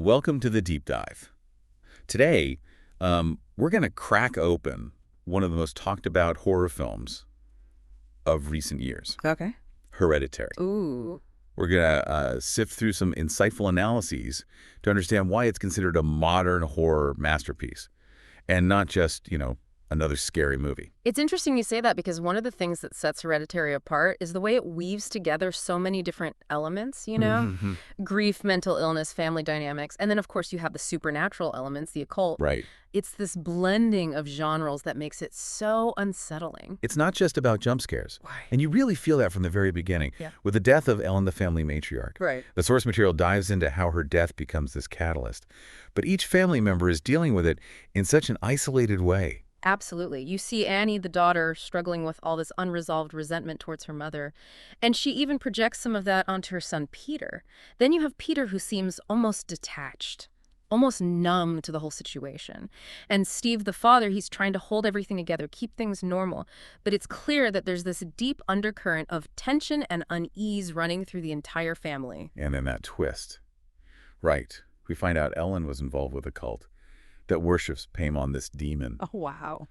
Welcome to the deep dive. Today, we're going to crack open one of the most talked about horror films of recent years, Okay. Hereditary. Ooh. We're going to sift through some insightful analyses to understand why it's considered a modern horror masterpiece and not just, another scary movie. It's interesting you say that because one of the things that sets Hereditary apart is the way it weaves together so many different elements, Grief, mental illness, family dynamics, and then of course you have the supernatural elements, the occult. Right. It's this blending of genres that makes it so unsettling. It's not just about jump scares. Right. And you really feel that from the very beginning. Yeah. With the death of Ellen, the family matriarch. Right. The source material dives into how her death becomes this catalyst. But each family member is dealing with it in such an isolated way. Absolutely. You see Annie, the daughter, struggling with all this unresolved resentment towards her mother, and she even projects some of that onto her son Peter. Then you have Peter, who seems almost detached, almost numb to the whole situation. And Steve, the father, he's trying to hold everything together, keep things normal. But it's clear that there's this deep undercurrent of tension and unease running through the entire family. And then that twist. Right. We find out Ellen was involved with a cult that worships Paimon, this demon, Oh, wow.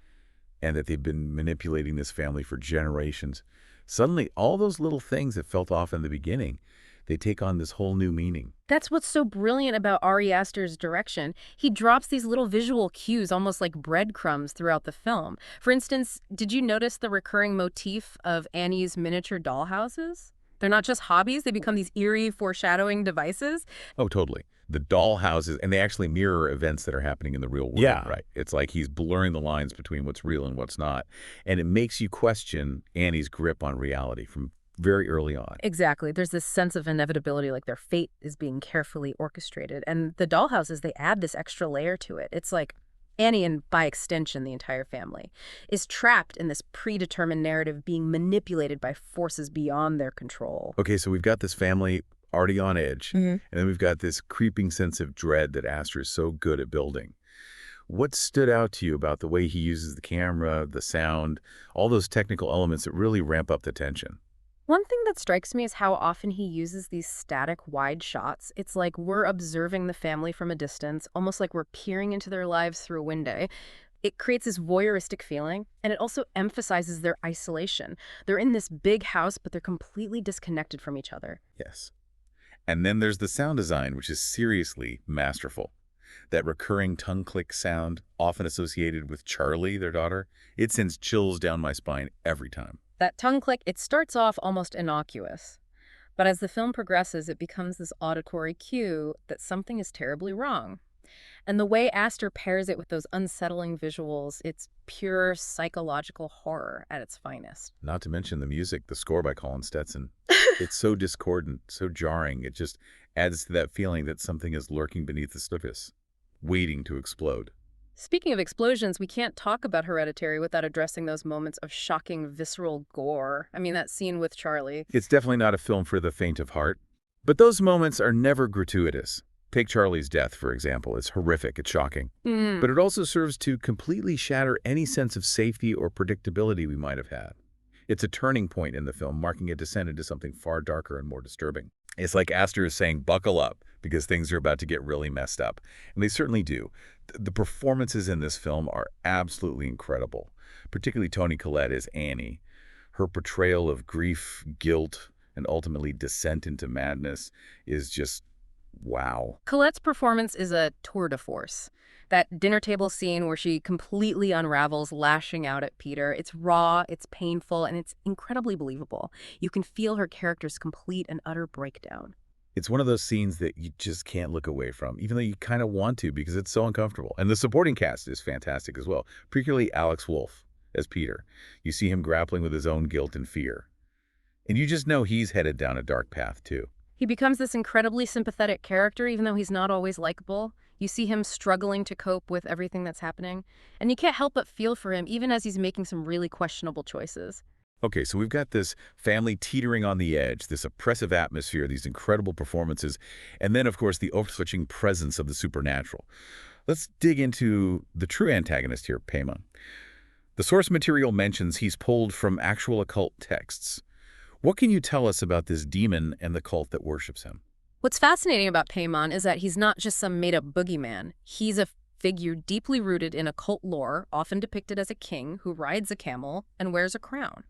and that they've been manipulating this family for generations. Suddenly, all those little things that felt off in the beginning, they take on this whole new meaning. That's what's so brilliant about Ari Aster's direction. He drops these little visual cues, almost like breadcrumbs, throughout the film. For instance, did you notice the recurring motif of Annie's miniature dollhouses? They're not just hobbies, they become these eerie foreshadowing devices. Oh, totally. The doll houses, and they actually mirror events that are happening in the real world, Yeah. right? It's like he's blurring the lines between what's real and what's not. And it makes you question Annie's grip on reality from very early on. Exactly. There's this sense of inevitability, like their fate is being carefully orchestrated. And the dollhouses, they add this extra layer to it. It's like Annie, and by extension the entire family, is trapped in this predetermined narrative being manipulated by forces beyond their control. Okay, so we've got this family already on edge, Mhm. and then we've got this creeping sense of dread that Astor is so good at building. What stood out to you about the way he uses the camera, the sound, all those technical elements that really ramp up the tension? One thing that strikes me is how often he uses these static, wide shots. It's like we're observing the family from a distance, almost like we're peering into their lives through a window. It creates this voyeuristic feeling, and it also emphasizes their isolation. They're in this big house, but they're completely disconnected from each other. Yes. And then there's the sound design, which is seriously masterful. That recurring tongue click sound, often associated with Charlie, their daughter, it sends chills down my spine every time. That tongue click, it starts off almost innocuous. But as the film progresses, it becomes this auditory cue that something is terribly wrong. And the way Astor pairs it with those unsettling visuals, it's pure psychological horror at its finest. Not to mention the music, the score by Colin Stetson. It's so discordant, so jarring. It just adds to that feeling that something is lurking beneath the surface, waiting to explode. Speaking of explosions, we can't talk about Hereditary without addressing those moments of shocking, visceral gore. I mean, that scene with Charlie. It's definitely not a film for the faint of heart. But those moments are never gratuitous. Take Charlie's death, for example. It's horrific, it's shocking. But it also serves to completely shatter any sense of safety or predictability we might have had. It's a turning point in the film, marking a descent into something far darker and more disturbing. It's like Astor is saying, buckle up, because things are about to get really messed up. And they certainly do. The performances in this film are absolutely incredible, particularly Toni Collette as Annie. Her portrayal of grief, guilt, and ultimately descent into madness is just wow. Colette's performance is a tour de force. That dinner table scene where she completely unravels, lashing out at Peter. It's raw, it's painful, and it's incredibly believable. You can feel her character's complete and utter breakdown. It's one of those scenes that you just can't look away from, even though you kind of want to because it's so uncomfortable. And the supporting cast is fantastic as well, particularly Alex Wolff as Peter. You see him grappling with his own guilt and fear. And you just know he's headed down a dark path, too. He becomes this incredibly sympathetic character, even though he's not always likable. You see him struggling to cope with everything that's happening. And you can't help but feel for him, even as he's making some really questionable choices. Okay, so we've got this family teetering on the edge, this oppressive atmosphere, these incredible performances, and then, of course, the overswitching presence of the supernatural. Let's dig into the true antagonist here, Paimon. The source material mentions he's pulled from actual occult texts. What can you tell us about this demon and the cult that worships him? What's fascinating about Paimon is that he's not just some made-up boogeyman. He's a figure deeply rooted in occult lore, often depicted as a king who rides a camel and wears a crown.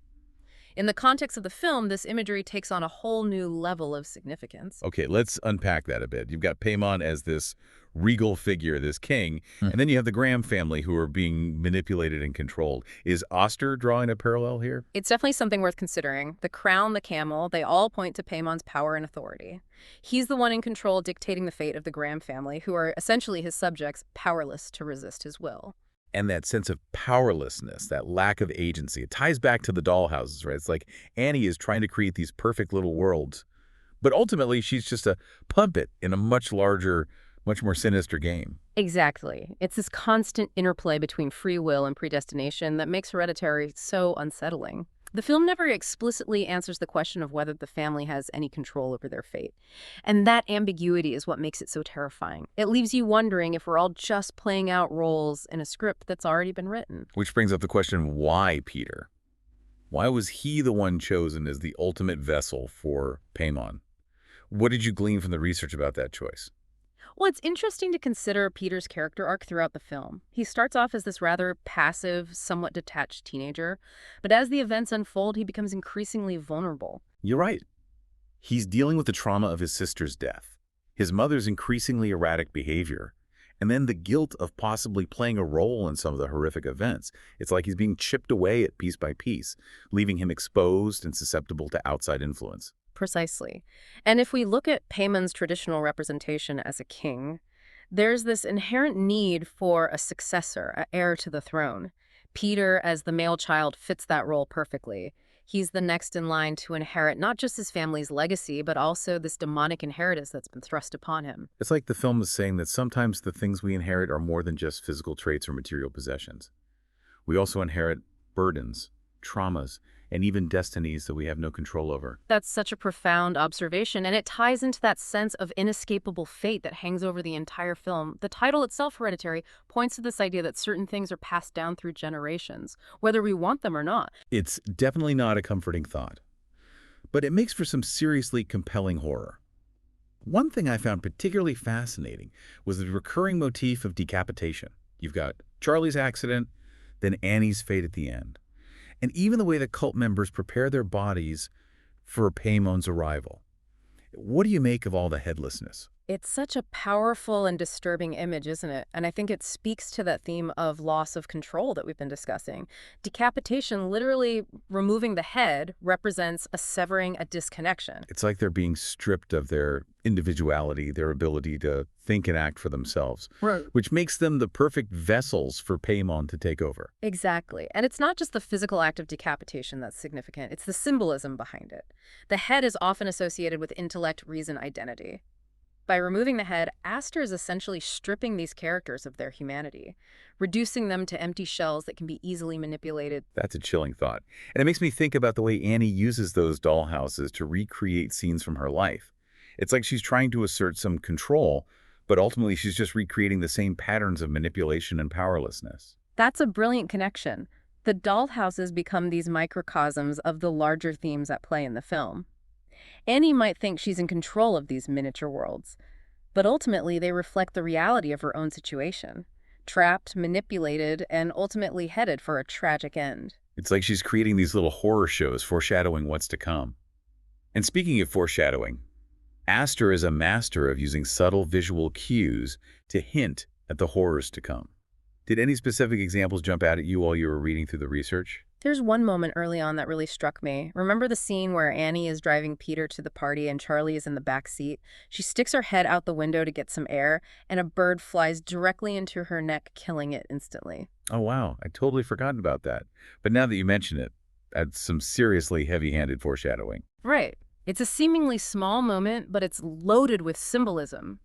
In the context of the film, this imagery takes on a whole new level of significance. Okay, let's unpack that a bit. You've got Paimon as this regal figure, this king, and then you have the Graham family who are being manipulated and controlled. Is Oster drawing a parallel here? It's definitely something worth considering. The crown, the camel, they all point to Paimon's power and authority. He's the one in control dictating the fate of the Graham family, who are essentially his subjects, powerless to resist his will. And that sense of powerlessness, that lack of agency, it ties back to the dollhouses, right? It's like Annie is trying to create these perfect little worlds, but ultimately she's just a puppet in a much larger, much more sinister game. Exactly. It's this constant interplay between free will and predestination that makes Hereditary so unsettling. The film never explicitly answers the question of whether the family has any control over their fate. And that ambiguity is what makes it so terrifying. It leaves you wondering if we're all just playing out roles in a script that's already been written. Which brings up the question, why Peter? Why was he the one chosen as the ultimate vessel for Paimon? What did you glean from the research about that choice? Well, it's interesting to consider Peter's character arc throughout the film. He starts off as this rather passive, somewhat detached teenager, but as the events unfold, he becomes increasingly vulnerable. You're right. He's dealing with the trauma of his sister's death, his mother's increasingly erratic behavior, and then the guilt of possibly playing a role in some of the horrific events. It's like he's being chipped away at piece by piece, leaving him exposed and susceptible to outside influence. Precisely. And if we look at Paimon's traditional representation as a king, there's this inherent need for a successor, an heir to the throne. Peter, as the male child, fits that role perfectly. He's the next in line to inherit not just his family's legacy, but also this demonic inheritance that's been thrust upon him. It's like the film is saying that sometimes the things we inherit are more than just physical traits or material possessions. We also inherit burdens, traumas, and even destinies that we have no control over. That's such a profound observation, and it ties into that sense of inescapable fate that hangs over the entire film. The title itself, Hereditary, points to this idea that certain things are passed down through generations, whether we want them or not. It's definitely not a comforting thought, but it makes for some seriously compelling horror. One thing I found particularly fascinating was the recurring motif of decapitation. You've got Charlie's accident, then Annie's fate at the end. And even the way the cult members prepare their bodies for Paimon's arrival. What do you make of all the headlessness? It's such a powerful and disturbing image, isn't it? And I think it speaks to that theme of loss of control that we've been discussing. Decapitation, literally removing the head, represents a severing, a disconnection. It's like they're being stripped of their individuality, their ability to think and act for themselves, Right. which makes them the perfect vessels for Paimon to take over. Exactly. And it's not just the physical act of decapitation that's significant. It's the symbolism behind it. The head is often associated with intellect, reason, identity. By removing the head, Aster is essentially stripping these characters of their humanity, reducing them to empty shells that can be easily manipulated. That's a chilling thought. And it makes me think about the way Annie uses those dollhouses to recreate scenes from her life. It's like she's trying to assert some control, but ultimately she's just recreating the same patterns of manipulation and powerlessness. That's a brilliant connection. The dollhouses become these microcosms of the larger themes at play in the film. Annie might think she's in control of these miniature worlds, but ultimately they reflect the reality of her own situation, trapped, manipulated, and ultimately headed for a tragic end. It's like she's creating these little horror shows foreshadowing what's to come. And speaking of foreshadowing, Aster is a master of using subtle visual cues to hint at the horrors to come. Did any specific examples jump out at you while you were reading through the research? There's one moment early on that really struck me. Remember the scene where Annie is driving Peter to the party and Charlie is in the back seat? She sticks her head out the window to get some air, and a bird flies directly into her neck, killing it instantly. Oh, wow. I totally forgotten about that. But now that you mention it, that's some seriously heavy-handed foreshadowing. Right. It's a seemingly small moment, but it's loaded with symbolism.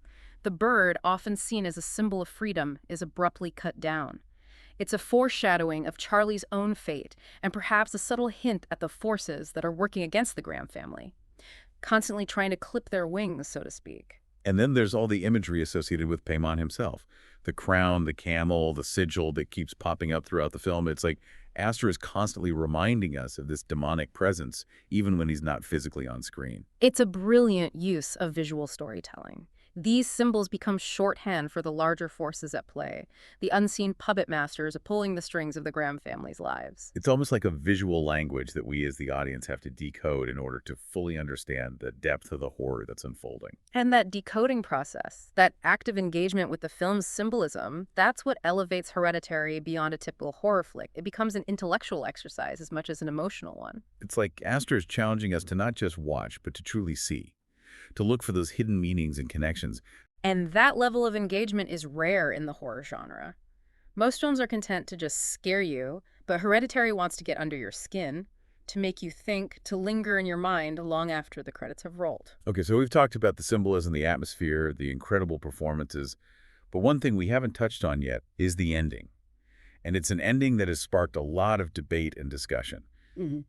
The bird, often seen as a symbol of freedom, is abruptly cut down. It's a foreshadowing of Charlie's own fate, and perhaps a subtle hint at the forces that are working against the Graham family, constantly trying to clip their wings, so to speak. And then there's all the imagery associated with Paimon himself. The crown, the camel, the sigil that keeps popping up throughout the film. It's like Aster is constantly reminding us of this demonic presence, even when he's not physically on screen. It's a brilliant use of visual storytelling. These symbols become shorthand for the larger forces at play, the unseen puppet masters pulling the strings of the Graham family's lives. It's almost like a visual language that we as the audience have to decode in order to fully understand the depth of the horror that's unfolding. And that decoding process, that active engagement with the film's symbolism, that's what elevates Hereditary beyond a typical horror flick. It becomes an intellectual exercise as much as an emotional one. It's like Aster is challenging us to not just watch, but to truly see, to look for those hidden meanings and connections. And that level of engagement is rare in the horror genre. Most films are content to just scare you, but Hereditary wants to get under your skin, to make you think, to linger in your mind long after the credits have rolled. Okay, so we've talked about the symbolism, the atmosphere, the incredible performances, but one thing we haven't touched on yet is the ending. And it's an ending that has sparked a lot of debate and discussion.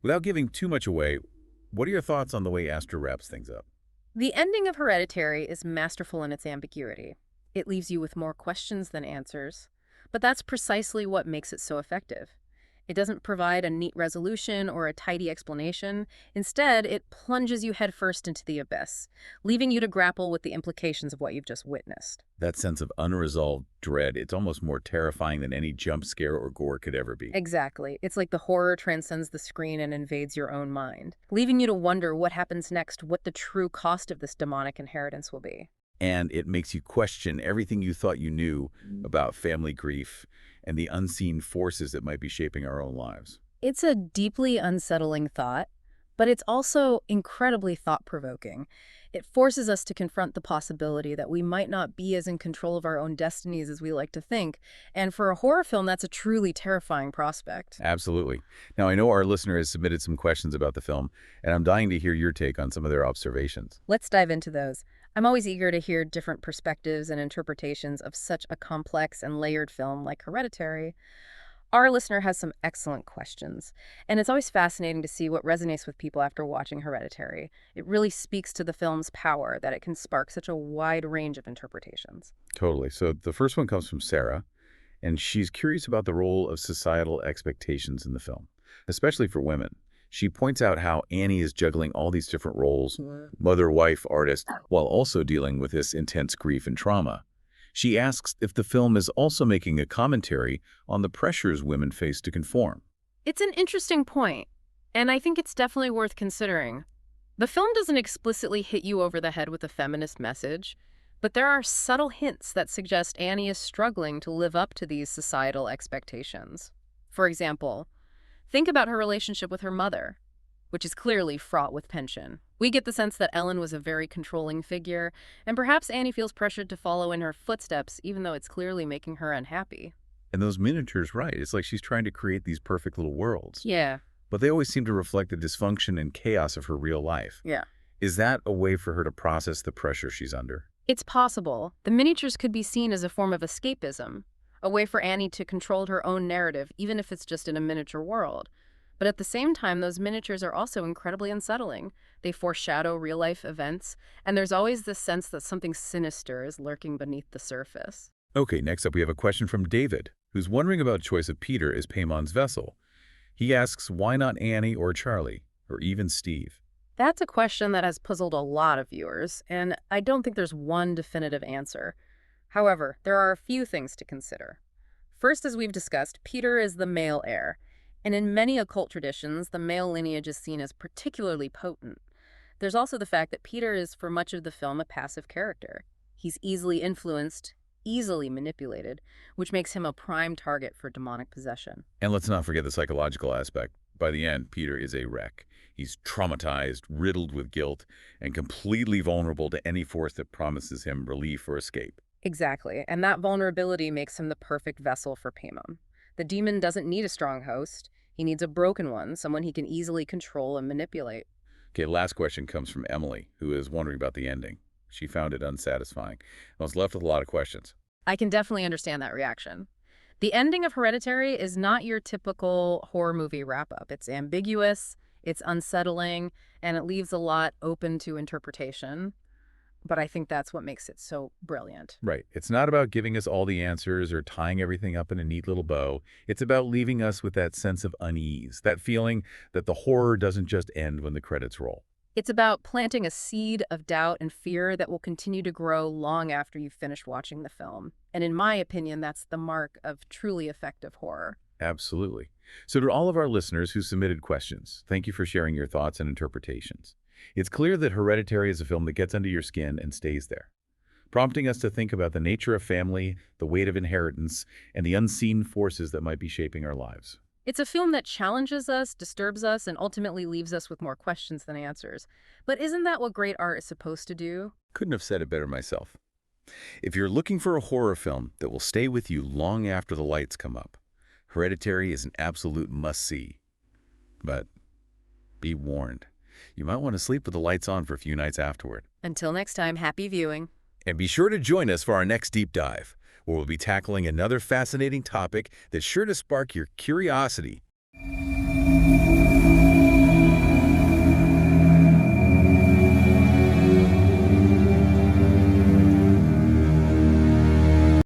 Without giving too much away, what are your thoughts on the way Aster wraps things up? The ending of Hereditary is masterful in its ambiguity. It leaves you with more questions than answers, but that's precisely what makes it so effective. It doesn't provide a neat resolution or a tidy explanation. Instead, it plunges you headfirst into the abyss, leaving you to grapple with the implications of what you've just witnessed. That sense of unresolved dread, it's almost more terrifying than any jump scare or gore could ever be. Exactly. It's like the horror transcends the screen and invades your own mind, leaving you to wonder what happens next, what the true cost of this demonic inheritance will be. And it makes you question everything you thought you knew about family grief and the unseen forces that might be shaping our own lives. It's a deeply unsettling thought, but it's also incredibly thought-provoking. It forces us to confront the possibility that we might not be as in control of our own destinies as we like to think, and for a horror film, that's a truly terrifying prospect. Absolutely. Now, I know our listener has submitted some questions about the film, and I'm dying to hear your take on some of their observations. Let's dive into those. I'm always eager to hear different perspectives and interpretations of such a complex and layered film like Hereditary. Our listener has some excellent questions, and it's always fascinating to see what resonates with people after watching Hereditary. It really speaks to the film's power that it can spark such a wide range of interpretations. Totally. So the first one comes from Sarah, and she's curious about the role of societal expectations in the film, especially for women. She points out how Annie is juggling all these different roles, mother, wife, artist, while also dealing with this intense grief and trauma. She asks if the film is also making a commentary on the pressures women face to conform. It's an interesting point, and I think it's definitely worth considering. The film doesn't explicitly hit you over the head with a feminist message, but there are subtle hints that suggest Annie is struggling to live up to these societal expectations. For example, think about her relationship with her mother, which is clearly fraught with tension. We get the sense that Ellen was a very controlling figure, and perhaps Annie feels pressured to follow in her footsteps, even though it's clearly making her unhappy. And those miniatures, right, it's like she's trying to create these perfect little worlds. Yeah. But they always seem to reflect the dysfunction and chaos of her real life. Yeah. Is that a way for her to process the pressure she's under? It's possible. The miniatures could be seen as a form of escapism, a way for Annie to control her own narrative, even if it's just in a miniature world. But at the same time, those miniatures are also incredibly unsettling. They foreshadow real-life events, and there's always this sense that something sinister is lurking beneath the surface. Okay, next up we have a question from David, who's wondering about choice of Peter as Paymon's vessel. He asks, why not Annie or Charlie, or even Steve? That's a question that has puzzled a lot of viewers, and I don't think there's one definitive answer. However, there are a few things to consider. First, as we've discussed, Peter is the male heir, and in many occult traditions, the male lineage is seen as particularly potent. There's also the fact that Peter is, for much of the film, a passive character. He's easily influenced, easily manipulated, which makes him a prime target for demonic possession. And let's not forget the psychological aspect. By the end, Peter is a wreck. He's traumatized, riddled with guilt, and completely vulnerable to any force that promises him relief or escape. Exactly, and that vulnerability makes him the perfect vessel for Paimon. The demon doesn't need a strong host. He needs a broken one, someone he can easily control and manipulate. Okay, last question comes from Emily, who is wondering about the ending. She found it unsatisfying and was left with a lot of questions. I can definitely understand that reaction. The ending of Hereditary is not your typical horror movie wrap-up. It's ambiguous, it's unsettling, and it leaves a lot open to interpretation. But I think that's what makes it so brilliant. Right. It's not about giving us all the answers or tying everything up in a neat little bow. It's about leaving us with that sense of unease, that feeling that the horror doesn't just end when the credits roll. It's about planting a seed of doubt and fear that will continue to grow long after you've finished watching the film. And in my opinion, that's the mark of truly effective horror. Absolutely. So to all of our listeners who submitted questions, thank you for sharing your thoughts and interpretations. It's clear that Hereditary is a film that gets under your skin and stays there, prompting us to think about the nature of family, the weight of inheritance, and the unseen forces that might be shaping our lives. It's a film that challenges us, disturbs us, and ultimately leaves us with more questions than answers. But isn't that what great art is supposed to do? Couldn't have said it better myself. If you're looking for a horror film that will stay with you long after the lights come up, Hereditary is an absolute must-see. But be warned, you might want to sleep with the lights on for a few nights afterward. Until next time, happy viewing. And be sure to join us for our next deep dive, where we'll be tackling another fascinating topic that's sure to spark your curiosity